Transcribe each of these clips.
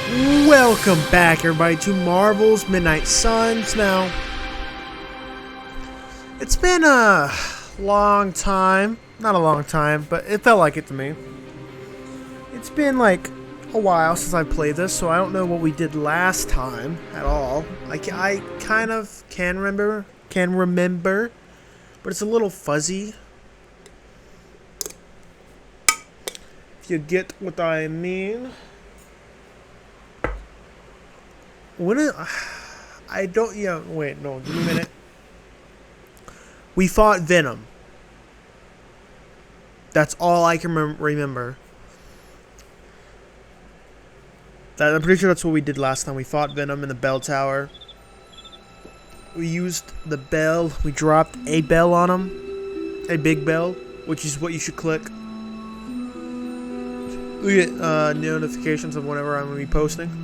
Welcome back, everybody, to Marvel's Midnight Suns. Now, it's been a long time. Not a long time, but it felt like it to me. It's been like a while since I played this, so I don't know what we did last time at all. I kind of can remember, but it's a little fuzzy. If you get what I mean. I don't, wait, no, give me a minute. We fought Venom. That's all I can remember. I'm pretty sure that's what we did last time. We fought Venom in the bell tower. We used the bell. We dropped a bell on him. A big bell, which is what you should click. We get notifications of whenever I'm going to be posting.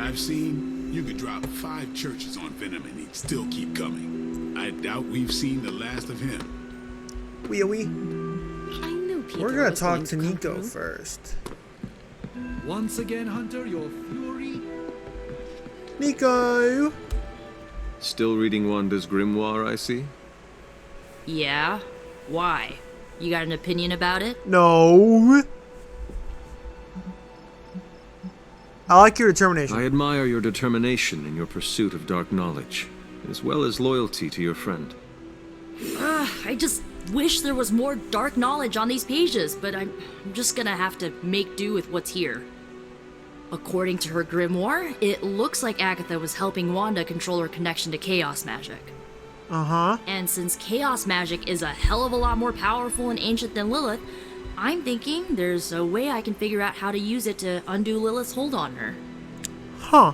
I've seen, you could drop 5 churches on Venom and he'd still keep coming. I doubt we've seen the last of him. I knew Peter. We're gonna talk to Nico first. Once again, Hunter, your fury. Nico! Still reading Wanda's grimoire, I see? Yeah? Why? You got an opinion about it? No. I like your determination. I admire your determination in your pursuit of dark knowledge, as well as loyalty to your friend. I just wish there was more dark knowledge on these pages, but I'm just gonna have to make do with what's here. According to her grimoire, it looks like Agatha was helping Wanda control her connection to chaos magic. Uh-huh. And since chaos magic is a hell of a lot more powerful and ancient than Lilith, I'm thinking there's a way I can figure out how to use it to undo Lilith's hold on her. Huh.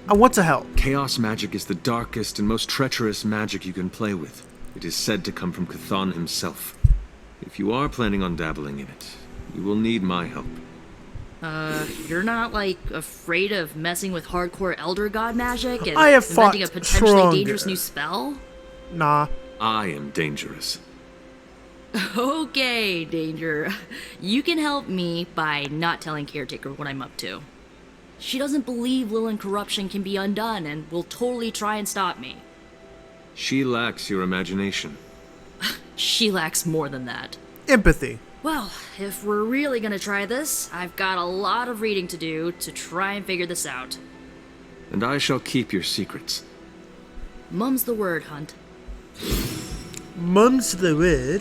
I want to help. Chaos magic is the darkest and most treacherous magic you can play with. It is said to come from Chthon himself. If you are planning on dabbling in it, you will need my help. You're not, like, afraid of messing with hardcore Elder God magic and I have inventing a fought potentially stronger. dangerous new spell? Nah. I am dangerous. Okay, Danger. You can help me by not telling Caretaker what I'm up to. She doesn't believe Lilith corruption can be undone and will totally try and stop me. She lacks your imagination. She lacks more than that. Empathy. Well, if we're really gonna try this, I've got a lot of reading to do to try and figure this out. And I shall keep your secrets. Mum's the word, Hunt. Mum's the word.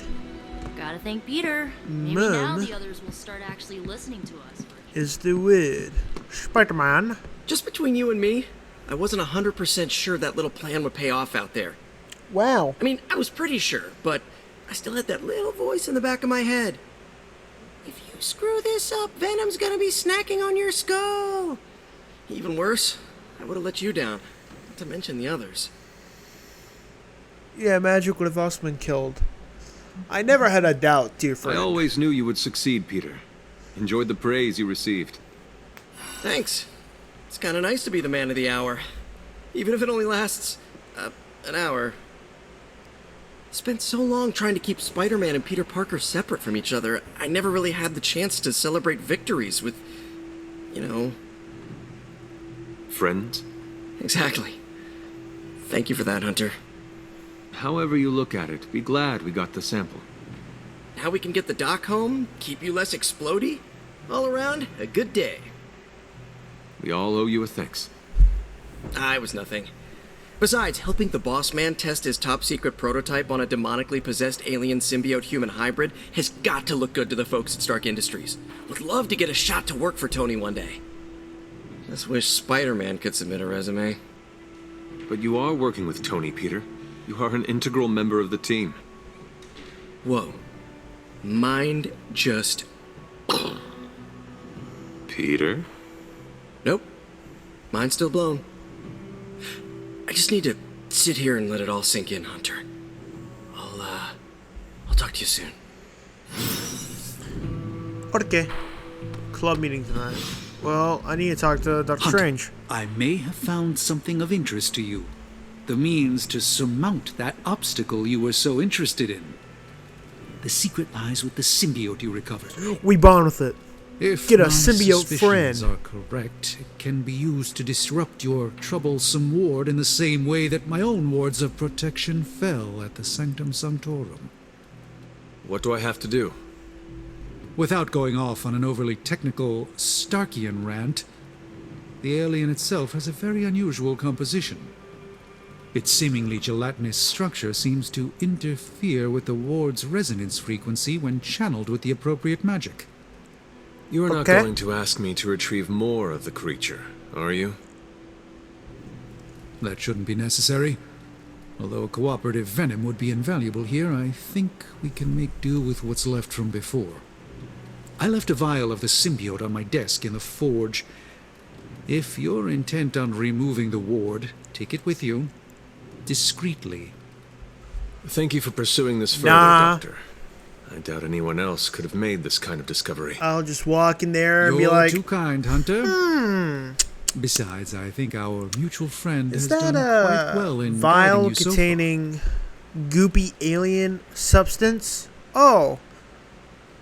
Gotta thank Peter. Maybe Mum now the others will start actually listening to us. is the word. Spider-Man. Just between you and me, I wasn't 100% sure that little plan would pay off out there. Wow. I mean, I was pretty sure, but I still had that little voice in the back of my head. If you screw this up, Venom's gonna be snacking on your skull. Even worse, I would have let you down, not to mention the others. Yeah, Magic would have also been killed. I never had a doubt, dear I friend. always knew you would succeed, Peter. Enjoyed the praise you received. Thanks. It's kind of nice to be the man of the hour. Even if it only lasts, an hour. Spent so long trying to keep Spider-Man and Peter Parker separate from each other, I never really had the chance to celebrate victories with, Friends? Exactly. Thank you for that, Hunter. However you look at it, be glad we got the sample. Now we can get the doc home, keep you less explodey. All around, a good day. We all owe you a thanks. I was nothing. Besides, helping the boss man test his top-secret prototype on a demonically possessed alien symbiote-human hybrid has got to look good to the folks at Stark Industries. Would love to get a shot to work for Tony one day. Just wish Spider-Man could submit a resume. But you are working with Tony, Peter. You are an integral member of the team. Whoa. Mind just... Peter? Nope. Mind's still blown. I just need to sit here and let it all sink in, Hunter. I'll talk to you soon. Okay. Club meeting tonight. Well, I need to talk to Dr. Hunter, Strange. I may have found something of interest to you. The means to surmount that obstacle you were so interested in. The secret lies with the symbiote you recovered. We bond with it. If Get a my symbiote suspicions friend. are correct, it can be used to disrupt your troublesome ward in the same way that my own wards of protection fell at the Sanctum Sanctorum. What do I have to do? Without going off on an overly technical Starkian rant, the alien itself has a very unusual composition. Its seemingly gelatinous structure seems to interfere with the ward's resonance frequency when channeled with the appropriate magic. You are not Okay. going to ask me to retrieve more of the creature, are you? That shouldn't be necessary. Although a cooperative venom would be invaluable here, I think we can make do with what's left from before. I left a vial of the symbiote on my desk in the forge. If you're intent on removing the ward, take it with you. Discreetly. Thank you for pursuing this further, Nah. Doctor. I doubt anyone else could have made this kind of discovery. I'll just walk in there and You're be like, too kind, Hunter. Besides, I think our mutual friend is has that done a quite well in vial guiding you so far. containing goopy alien substance? Oh.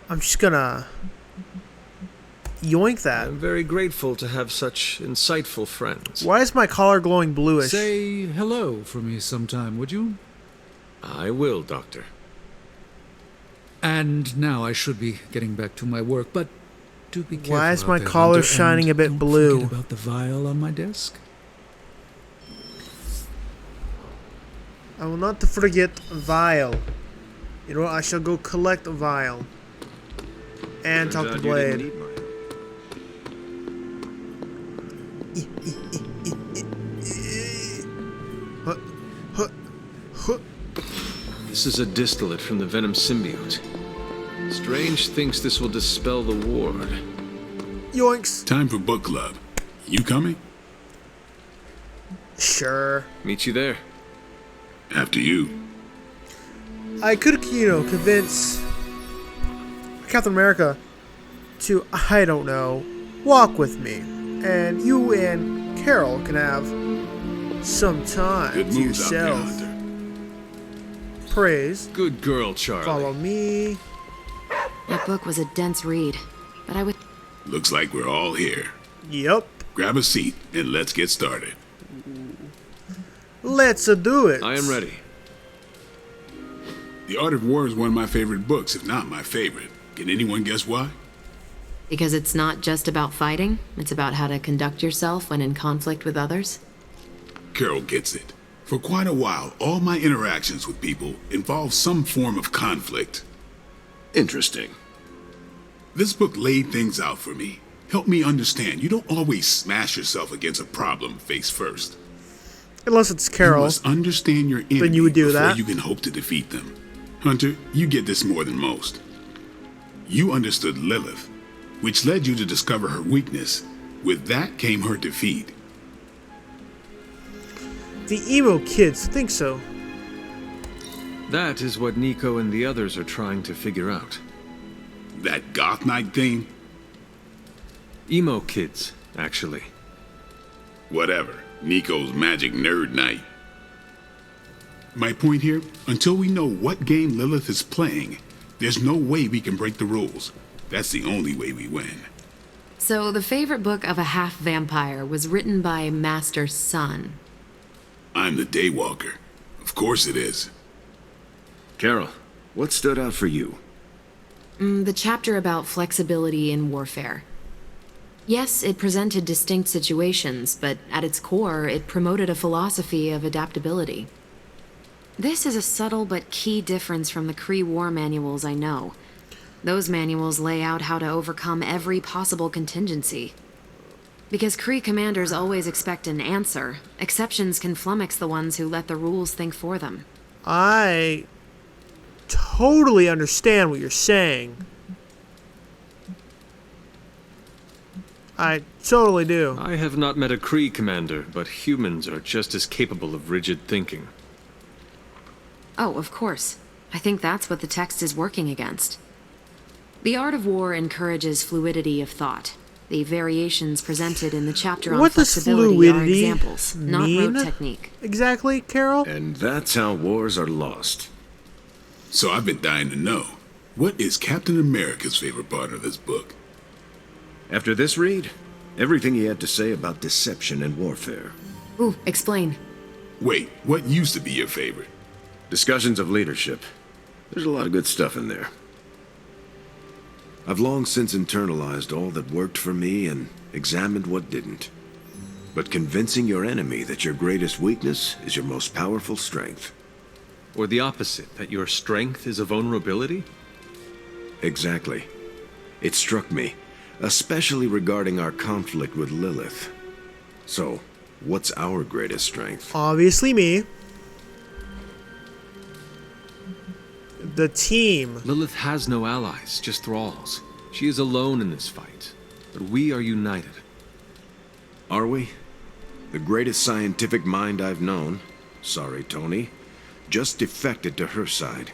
I'm just gonna yoink that. I'm very grateful to have such insightful friends. Why is my collar glowing bluish? Say hello for me sometime, would you? I will, Doctor. And now I should be getting back to my work, but do be careful. Why is out my there, collar Hunter, shining and a bit don't blue? Forget about the vial on my desk. I will not forget vial. You know what? I shall go collect a vial. And talk to Blade. Huh, huh, huh. This is a distillate from the Venom symbiote. Strange thinks this will dispel the ward. Yoinks. Time for book club. You coming? Sure. Meet you there. After you. I could, convince Captain America to, I don't know, walk with me. And you and Carol can have some time Good to moves out there, yourself. Hunter. Praise. Good girl, Charlie. Follow me. That book was a dense read, but I would. Looks like we're all here. Yep. Grab a seat and let's get started. Let's do it. I am ready. The Art of War is one of my favorite books, if not my favorite. Can anyone guess why? Because it's not just about fighting, it's about how to conduct yourself when in conflict with others. Carol gets it. For quite a while, all my interactions with people involve some form of conflict. Interesting. This book laid things out for me. Helped me understand you don't always smash yourself against a problem face first. Unless it's You Carol. must understand your enemy you would do before that. you can hope to defeat them. Hunter, you get this more than most. You understood Lilith, which led you to discover her weakness. With that came her defeat. The emo kids think so. That is what Nico and the others are trying to figure out. That Goth Knight thing? Emo kids, actually. Whatever. Nico's magic nerd night. My point here, until we know what game Lilith is playing, there's no way we can break the rules. That's the only way we win. So, the favorite book of a half vampire was written by Master Sun. I'm the Daywalker. Of course it is. Carol, what stood out for you? The chapter about flexibility in warfare. Yes, it presented distinct situations, but at its core, it promoted a philosophy of adaptability. This is a subtle but key difference from the Kree war manuals I know. Those manuals lay out how to overcome every possible contingency. Because Kree commanders always expect an answer, exceptions can flummox the ones who let the rules think for them. I totally understand what you're saying. I totally do. I have not met a Kree commander, but humans are just as capable of rigid thinking. Oh, of course. I think that's what the text is working against. The Art of War encourages fluidity of thought. The variations presented in the chapter on What does flexibility are fluidity examples, not mean? rote technique. Exactly, Carol? And that's how wars are lost. So I've been dying to know, what is Captain America's favorite part of this book? After this read, everything he had to say about deception and warfare. Ooh, explain. Wait, what used to be your favorite? Discussions of leadership. There's a lot of good stuff in there. I've long since internalized all that worked for me and examined what didn't. But convincing your enemy that your greatest weakness is your most powerful strength. Or the opposite, that your strength is a vulnerability? Exactly. It struck me, especially regarding our conflict with Lilith. So, what's our greatest strength? Obviously me. The team. Lilith has no allies, just thralls. She is alone in this fight, but we are united. Are we? The greatest scientific mind I've known, sorry Tony, just defected to her side.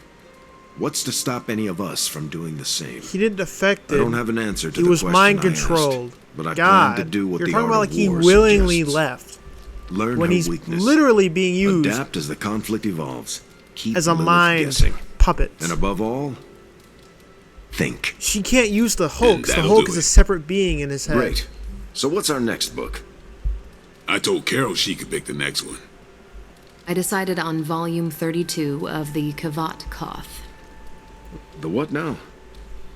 What's to stop any of us from doing the same? He didn't defect I it. don't have an answer to He the was question mind I controlled. asked, but I God, plan to do what you're the talking art about of like he war willingly suggests. left Learn when her he's weakness. literally being used Adapt as the conflict evolves. Keep as a Lilith mind guessing. puppet. And above all, think. She can't use the Hulk. The that'll Hulk do is a it. separate being in his head. Great. So what's our next book? I told Carol she could pick the next one. I decided on volume 32 of the Kavat Koth. The what now?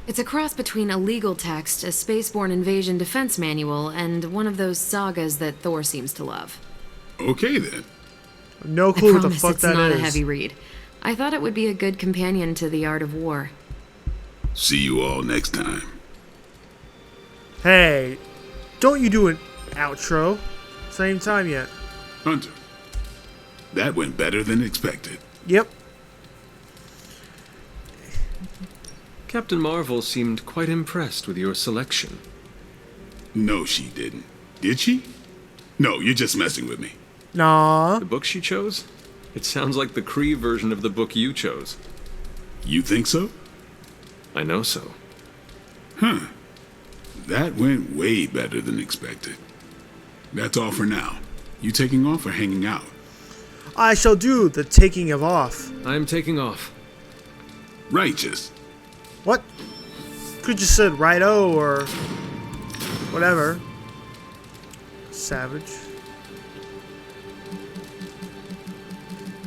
It's a cross between a legal text, a spaceborne invasion defense manual, and one of those sagas that Thor seems to love. Okay then. No I clue what the promise fuck it's that not is. a heavy read. I thought it would be a good companion to The Art of War. See you all next time. Hey, don't you do an outro? Same time yet. Hunter. That went better than expected. Yep. Captain Marvel seemed quite impressed with your selection. No, she didn't. Did she? No, you're just messing with me. Nah. The book she chose? It sounds like the Kree version of the book you chose. You think so? I know so. Huh. That went way better than expected. That's all for now. You taking off or hanging out? I shall do the taking of off. I'm taking off. Righteous. What? Could just said righto or whatever. Savage.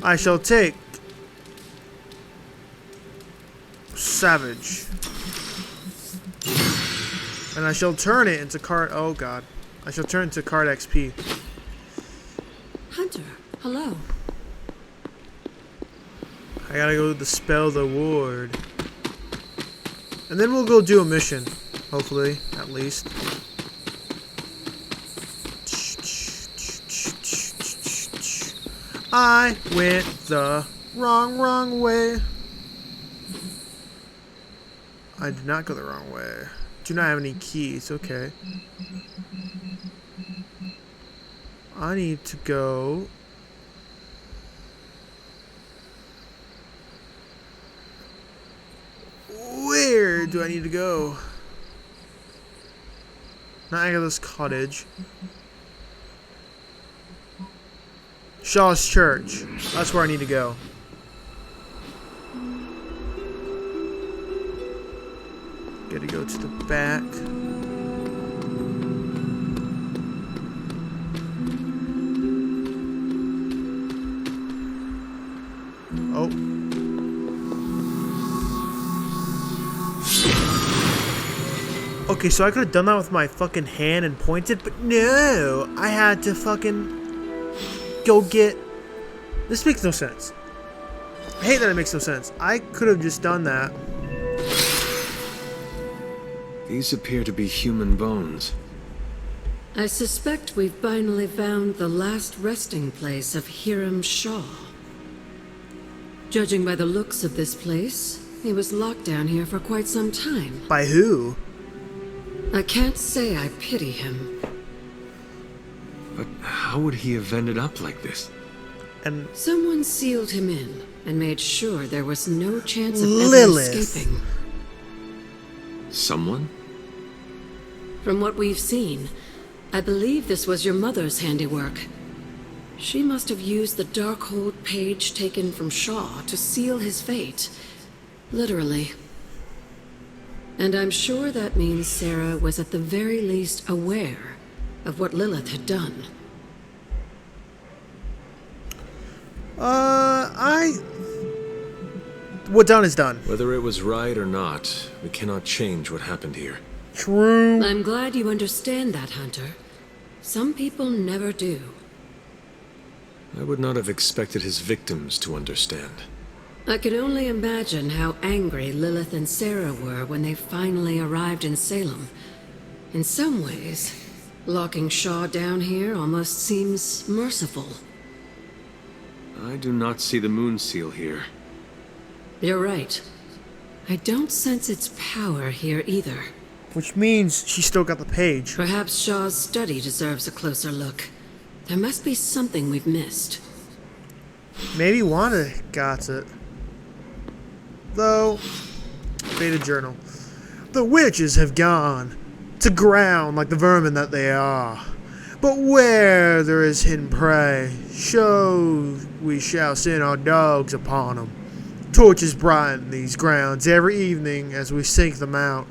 I shall take Savage. And I shall turn it into card. Oh god. I shall turn it into card XP. Hunter, hello. I gotta go dispel the ward. And then we'll go do a mission. Hopefully, at least. I went the wrong way. I did not go the wrong way. Do not have any keys. Okay. I need to go. Where do I need to go? Not Agatha's cottage. Shaw's Church. That's where I need to go. Gotta go to the back. Oh. Okay, so I could have done that with my fucking hand and pointed, but no! I had to fucking go get... This makes no sense. I hate that it makes no sense. I could have just done that. These appear to be human bones. I suspect we've finally found the last resting place of Hiram Shaw. Judging by the looks of this place, he was locked down here for quite some time. By who? I can't say I pity him. But how would he have ended up like this? And Someone sealed him in and made sure there was no chance of ever Lilith. escaping. Someone? From what we've seen, I believe this was your mother's handiwork. She must have used the Darkhold page taken from Shaw to seal his fate. Literally. And I'm sure that means Sarah was at the very least aware of what Lilith had done. What done is done. Whether it was right or not, we cannot change what happened here. True. I'm glad you understand that, Hunter. Some people never do. I would not have expected his victims to understand. I can only imagine how angry Lilith and Sarah were when they finally arrived in Salem. In some ways, locking Shaw down here almost seems merciful. I do not see the moon seal here. You're right. I don't sense its power here either. Which means she still got the page. Perhaps Shaw's study deserves a closer look. There must be something we've missed. Maybe Wanda got it. Though, Beta Journal. The witches have gone to ground like the vermin that they are. But where there is hidden prey, we shall send our dogs upon them. Torches brighten these grounds every evening as we seek them out.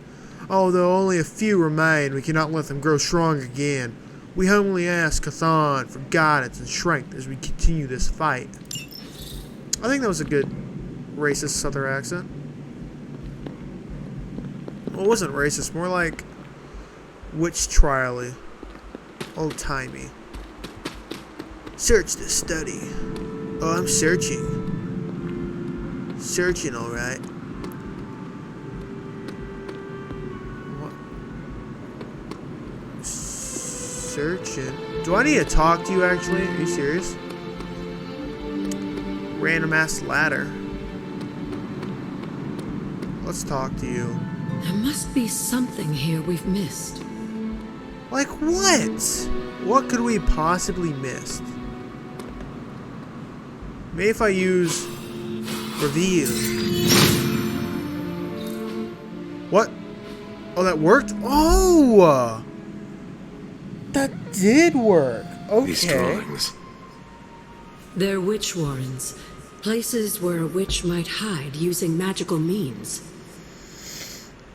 Although only a few remain, we cannot let them grow strong again. We humbly ask Chthon for guidance and strength as we continue this fight. I think that was a good racist southern accent. Well, it wasn't racist, more like witch trial-y. Old-timey. Search this study. Oh, I'm searching. Searching, alright. What? Searching. Do I need to talk to you, actually? Are you serious? Random ass ladder. Let's talk to you. There must be something here we've missed. Like what? What could we possibly miss? Maybe if I use reveal. What? Oh, that worked? Oh! That did work. Okay. These drawings. They're witch warrens. Places where a witch might hide using magical means.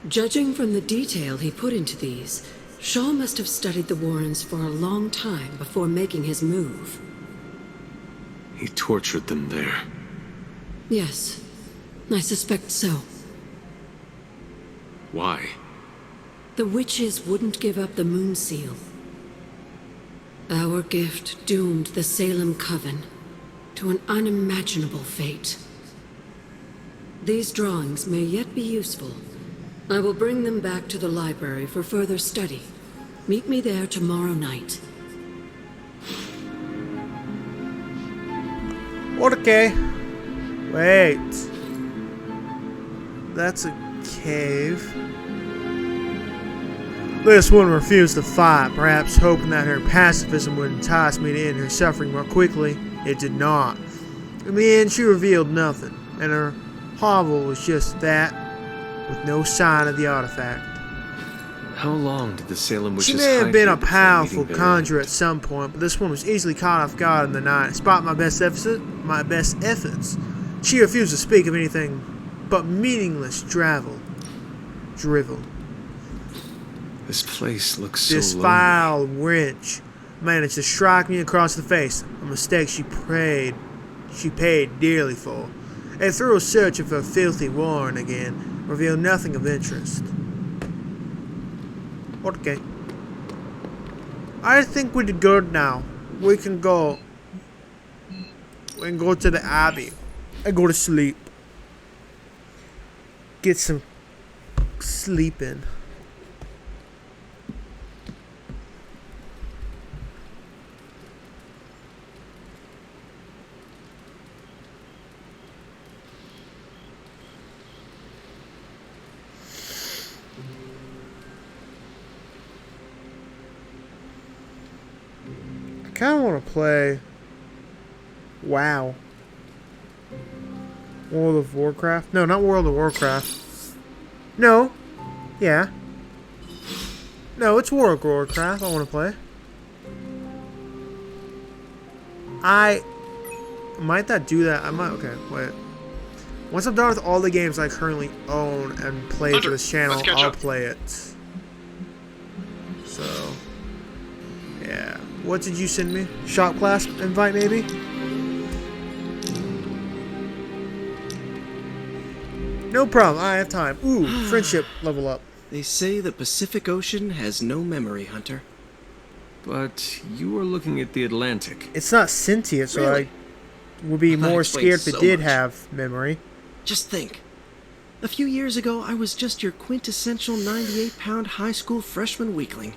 Judging from the detail he put into these, Shaw must have studied the warrens for a long time before making his move. He tortured them there. Yes, I suspect so. Why? The witches wouldn't give up the moon seal. Our gift doomed the Salem Coven to an unimaginable fate. These drawings may yet be useful. I will bring them back to the library for further study. Meet me there tomorrow night. Okay. Wait. That's a cave. This one refused to fight, perhaps hoping that her pacifism would entice me to end her suffering more quickly. It did not. In the end, she revealed nothing, and her hovel was just that, with no sign of the artifact. How long did the Salem witches She may have hide been here a before powerful meeting their conjurer end? at some point, but this one was easily caught off guard in the night. Despite my best efforts, she refused to speak of anything but meaningless drivel. This place looks so This lonely. vile wrench managed to strike me across the face, a mistake she paid dearly for. A thorough search of her filthy warren again revealed nothing of interest. Okay. I think we're good now. We can go. We can go to the Abbey and go to sleep. Get some sleep in. I kind of want to play WoW. World of Warcraft? No, not World of Warcraft. No. Yeah. No, it's World of Warcraft I want to play. I might not do that. I might. Okay, wait. Once I'm done with all the games I currently own and play Hunter, for this channel, let's catch I'll up. play it. So, yeah. What did you send me? Shop class invite, maybe? No problem, I have time. Ooh, friendship level up. They say the Pacific Ocean has no memory, Hunter. But you are looking at the Atlantic. It's not sentient, so Really? I would be Well, that more explains scared if it so did much. have memory. Just think. A few years ago, I was just your quintessential 98-pound high school freshman weakling.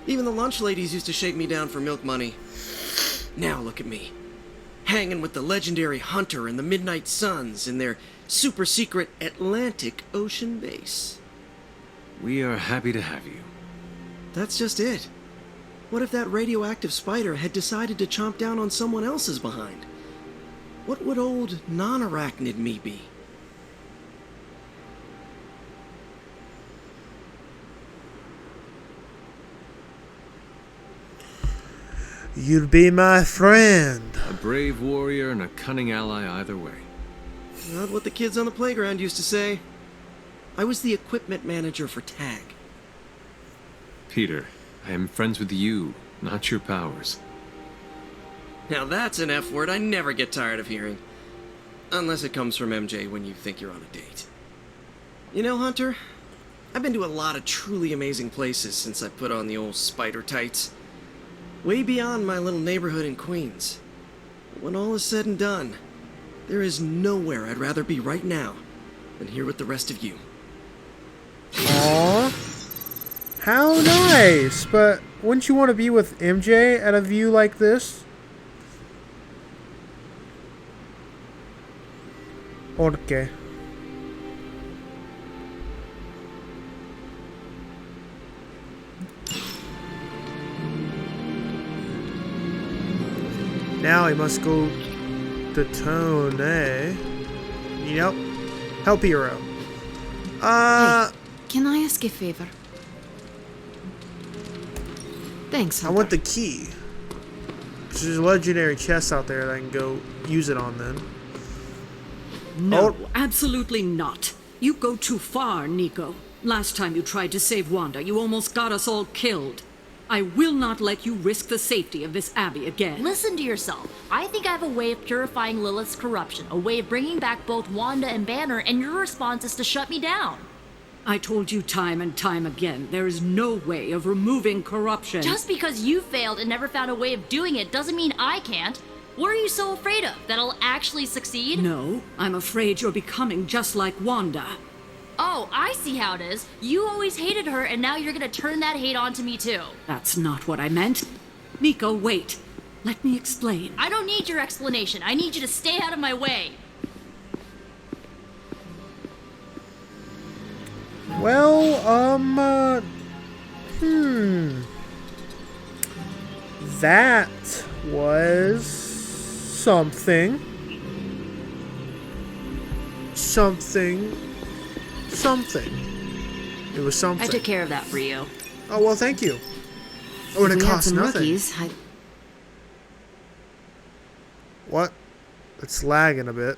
Even the lunch ladies used to shake me down for milk money. Now look at me. Hanging with the legendary Hunter and the Midnight Suns in their super secret Atlantic Ocean base. We are happy to have you. That's just it. What if that radioactive spider had decided to chomp down on someone else's behind? What would old non-arachnid me be? You'd be my friend. A brave warrior and a cunning ally either way. Not what the kids on the playground used to say. I was the equipment manager for TAG. Peter, I am friends with you, not your powers. Now that's an F word I never get tired of hearing. Unless it comes from MJ when you think you're on a date. You know, Hunter, I've been to a lot of truly amazing places since I put on the old spider tights. Way beyond my little neighborhood in Queens. But when all is said and done, there is nowhere I'd rather be right now than here with the rest of you. Aww. How nice! But wouldn't you want to be with MJ at a view like this? Okay. Now he must go to Tone. Yep. Help hero. Hey, can I ask a favor? Thanks, I Hunter. want the key. There's a legendary chest out there that I can go use it on then. No, Oh. absolutely not. You go too far, Nico. Last time you tried to save Wanda, you almost got us all killed. I will not let you risk the safety of this abbey again. Listen to yourself. I think I have a way of purifying Lilith's corruption, a way of bringing back both Wanda and Banner, and your response is to shut me down. I told you time and time again, there is no way of removing corruption. Just because you failed and never found a way of doing it doesn't mean I can't. What are you so afraid of? That I'll actually succeed? No, I'm afraid you're becoming just like Wanda. Oh, I see how it is. You always hated her, and now you're gonna turn that hate onto me too. That's not what I meant. Nico, wait. Let me explain. I don't need your explanation. I need you to stay out of my way. Well, that was something. Something. It was something. I took care of that for you. Oh, well, thank you. Oh, and If it we had costs some nothing. rookies, What? It's lagging a bit.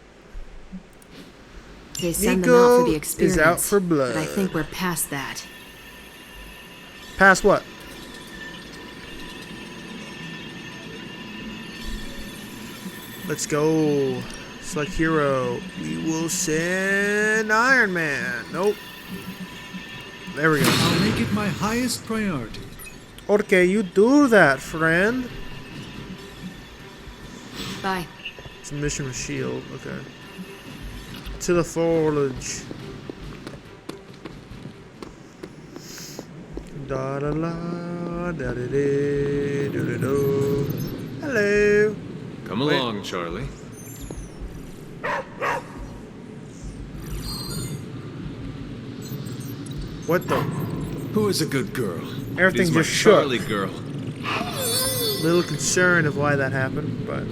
they send them Nico out for the is experience. out for blood. But I think we're past that. Past what? Let's go. Select hero. We will send Iron Man. Nope. There we go. I'll make it my highest priority. Okay, you do that, friend. Bye. It's a mission with S.H.I.E.L.D. Okay. To the foliage. Da da la da da da do da do. Hello. Come Wait. along, Charlie. What the? Who is a good girl? It Everything is my just shook. Charlie girl. Little concerned of why that happened, but.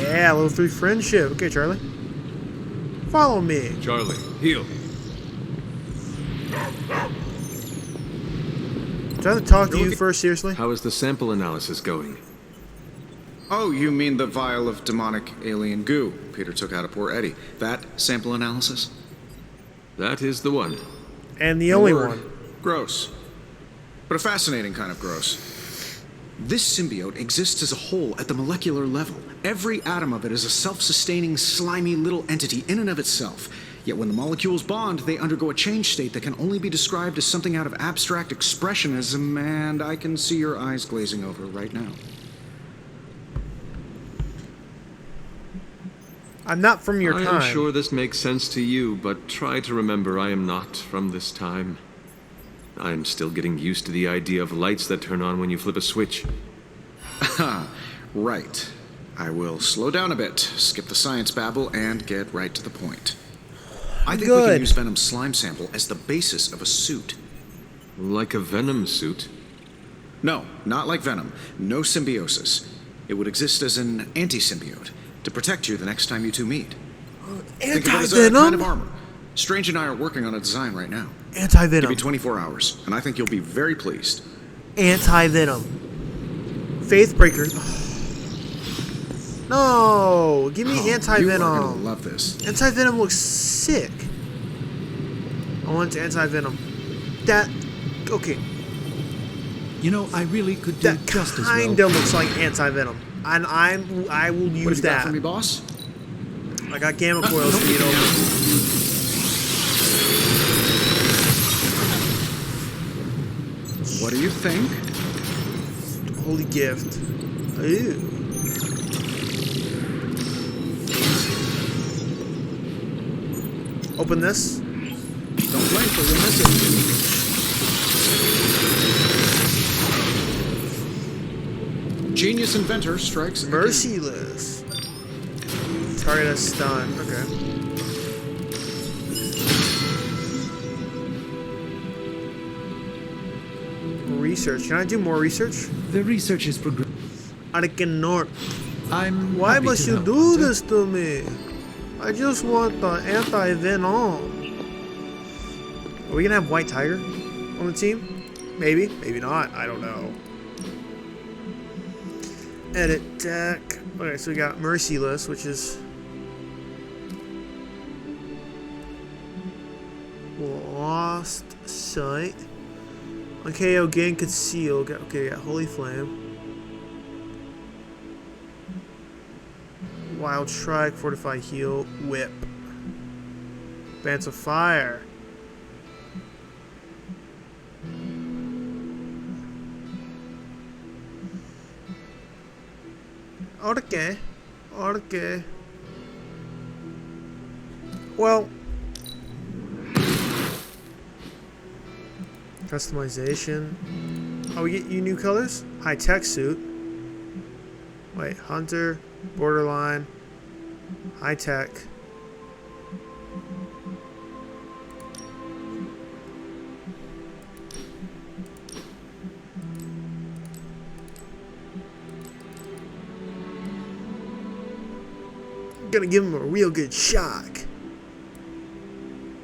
Yeah, level 3 friendship. Okay, Charlie. Follow me. Charlie, heal. Do I have to talk to you first, seriously? How is the sample analysis going? Oh, you mean the vial of demonic alien goo Peter took out of poor Eddie? That sample analysis? That is the one. And the only Word. one. Gross. But a fascinating kind of gross. This symbiote exists as a whole at the molecular level. Every atom of it is a self-sustaining, slimy little entity in and of itself. Yet when the molecules bond, they undergo a change state that can only be described as something out of abstract expressionism, and I can see your eyes glazing over right now. I'm not from your I time. am sure this makes sense to you, but try to remember I am not from this time. I am still getting used to the idea of lights that turn on when you flip a switch. Right. I will slow down a bit, skip the science babble, and get right to the point. I think we can use Venom's slime sample as the basis of a suit. Like a Venom suit? No, not like Venom. No symbiosis. It would exist as an anti-symbiote to protect you the next time you two meet. Think of it as a kind of armor. Strange and I are working on a design right now. Anti-Venom. Give me 24 hours, and I think you'll be very pleased. Anti-Venom. Faithbreaker. No, give me You are anti-Venom. gonna love this. Anti-Venom looks sick. I want anti-Venom. That, okay. You know, I really could do That just as well. kinda looks like anti-Venom, and I will use What do you got that. for me, boss? I got gamma coils to beat over. What do you think? Holy gift. Ew. Open this. Don't blink or you'll miss it. Genius inventor strikes again. Merciless. Target a stun. Okay. Research. Can I do more research? The research is progressing. I cannot. I'm Why happy must to you help, do Hunter. this to me? I just want the anti-venom. Are we gonna have White Tiger on the team? Maybe. Maybe not. I don't know. Edit deck. Okay, so we got Merciless, which is Lost Sight. On KO, gain Conceal. Okay, got Holy Flame. Wild Strike, Fortify Heal, Whip. Bands of Fire. Okay. Okay. Well. Customization. Oh, we get you new colors? High-tech suit. Wait, Hunter, Borderline, High-tech. Gonna give him a real good shock.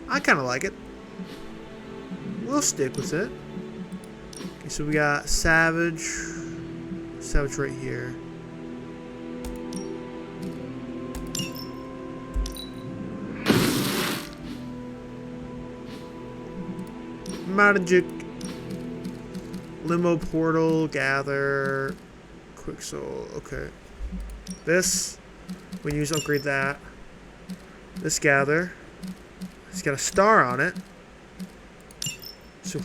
I kind of like it. We'll stick with it. Okay, so we got Savage. Savage right here. Magic. Limbo Portal. Gather. Quick Soul. Okay. This. We can use upgrade that. This Gather. It's got a star on it. So,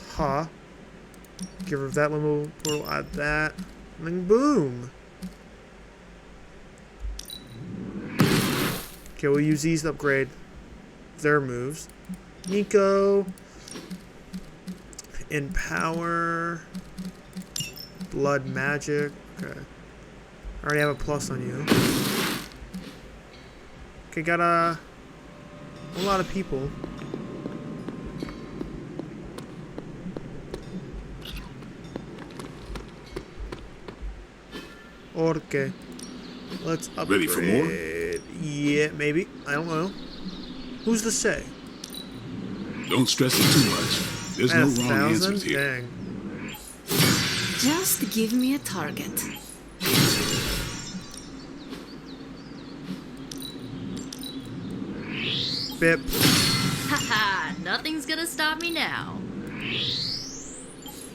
get rid of that Limbo Portal, add that, and then boom. Okay, we'll use these to upgrade their moves. Nico. Empower. Blood Magic. Okay. I already have a plus on you. Okay, got a lot of people. Okay. Let's upgrade. Ready for more? Yeah, maybe. I don't know. Who's to say? Don't stress it too much. There's At no 1,000? wrong answers here. Dang. Just give me a target. Bip. Haha, nothing's gonna stop me now.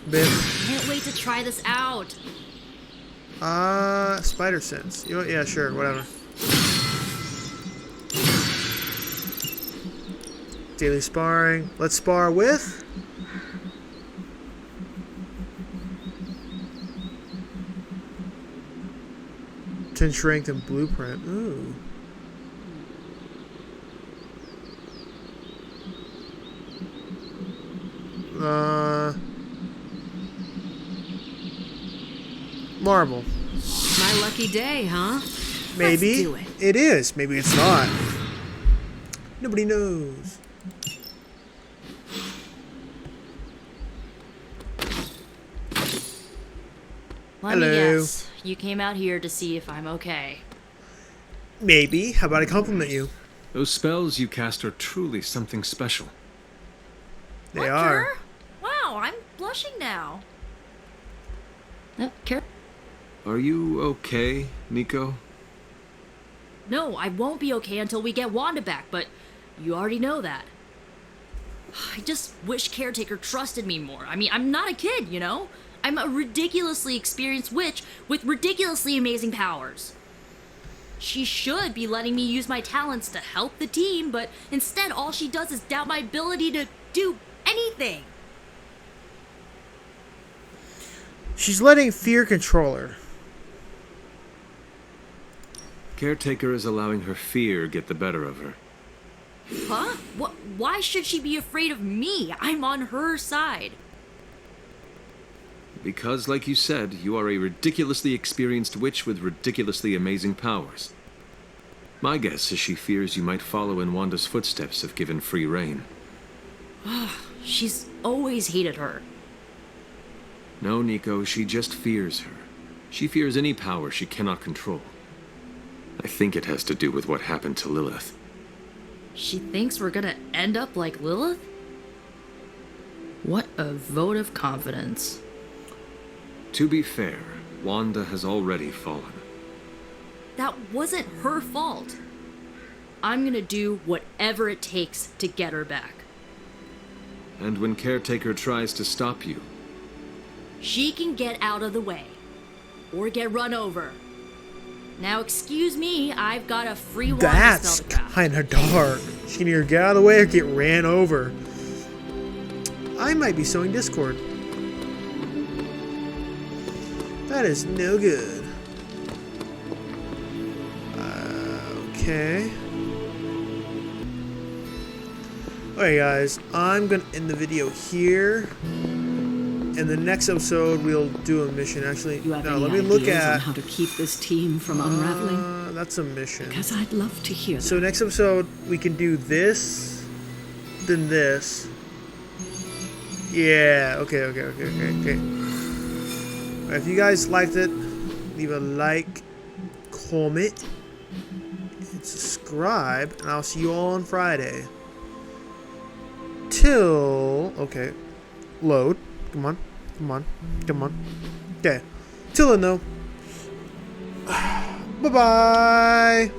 Bip. Can't wait to try this out. Spider sense. You know, yeah, sure, whatever. Daily sparring. Let's spar with. Ten strength and blueprint. Ooh. Marvel. My lucky day, huh? Maybe. Let's do it. It is. Maybe it's not. Nobody knows. Let me Hello. guess. You came out here to see if I'm okay. Maybe. How about I compliment you? Those spells you cast are truly something special. They What, are. Kerr? Wow, I'm blushing now. Kerr? Are you okay, Nico? No, I won't be okay until we get Wanda back, but you already know that. I just wish Caretaker trusted me more. I mean, I'm not a kid, you know? I'm a ridiculously experienced witch with ridiculously amazing powers. She should be letting me use my talents to help the team, but instead all she does is doubt my ability to do anything. She's letting fear control her. Caretaker is allowing her fear get the better of her. Huh? Why should she be afraid of me? I'm on her side. Because, like you said, you are a ridiculously experienced witch with ridiculously amazing powers. My guess is she fears you might follow in Wanda's footsteps if given free rein. She's always hated her. No, Nico, she just fears her. She fears any power she cannot control. I think it has to do with what happened to Lilith. She thinks we're gonna end up like Lilith? What a vote of confidence. To be fair, Wanda has already fallen. That wasn't her fault. I'm gonna do whatever it takes to get her back. And when Caretaker tries to stop you, She can get out of the way. Or get run over. Now excuse me, I've got a free Wanda That's spell to craft. kinda dark. She can either get out of the way or get ran over. I might be sowing discord. That is no good. Okay. Alright guys, I'm gonna end the video here. In the next episode, we'll do a mission. Actually, You have no, any let me look ideas on at... how to keep this team from unraveling? That's a mission. Because I'd love to hear that. So next episode, we can do this, then this. Yeah, okay. If you guys liked it, leave a like, comment, and subscribe, and I'll see you all on Friday. Okay, load. Come on. Okay. Till then, though. Bye-bye.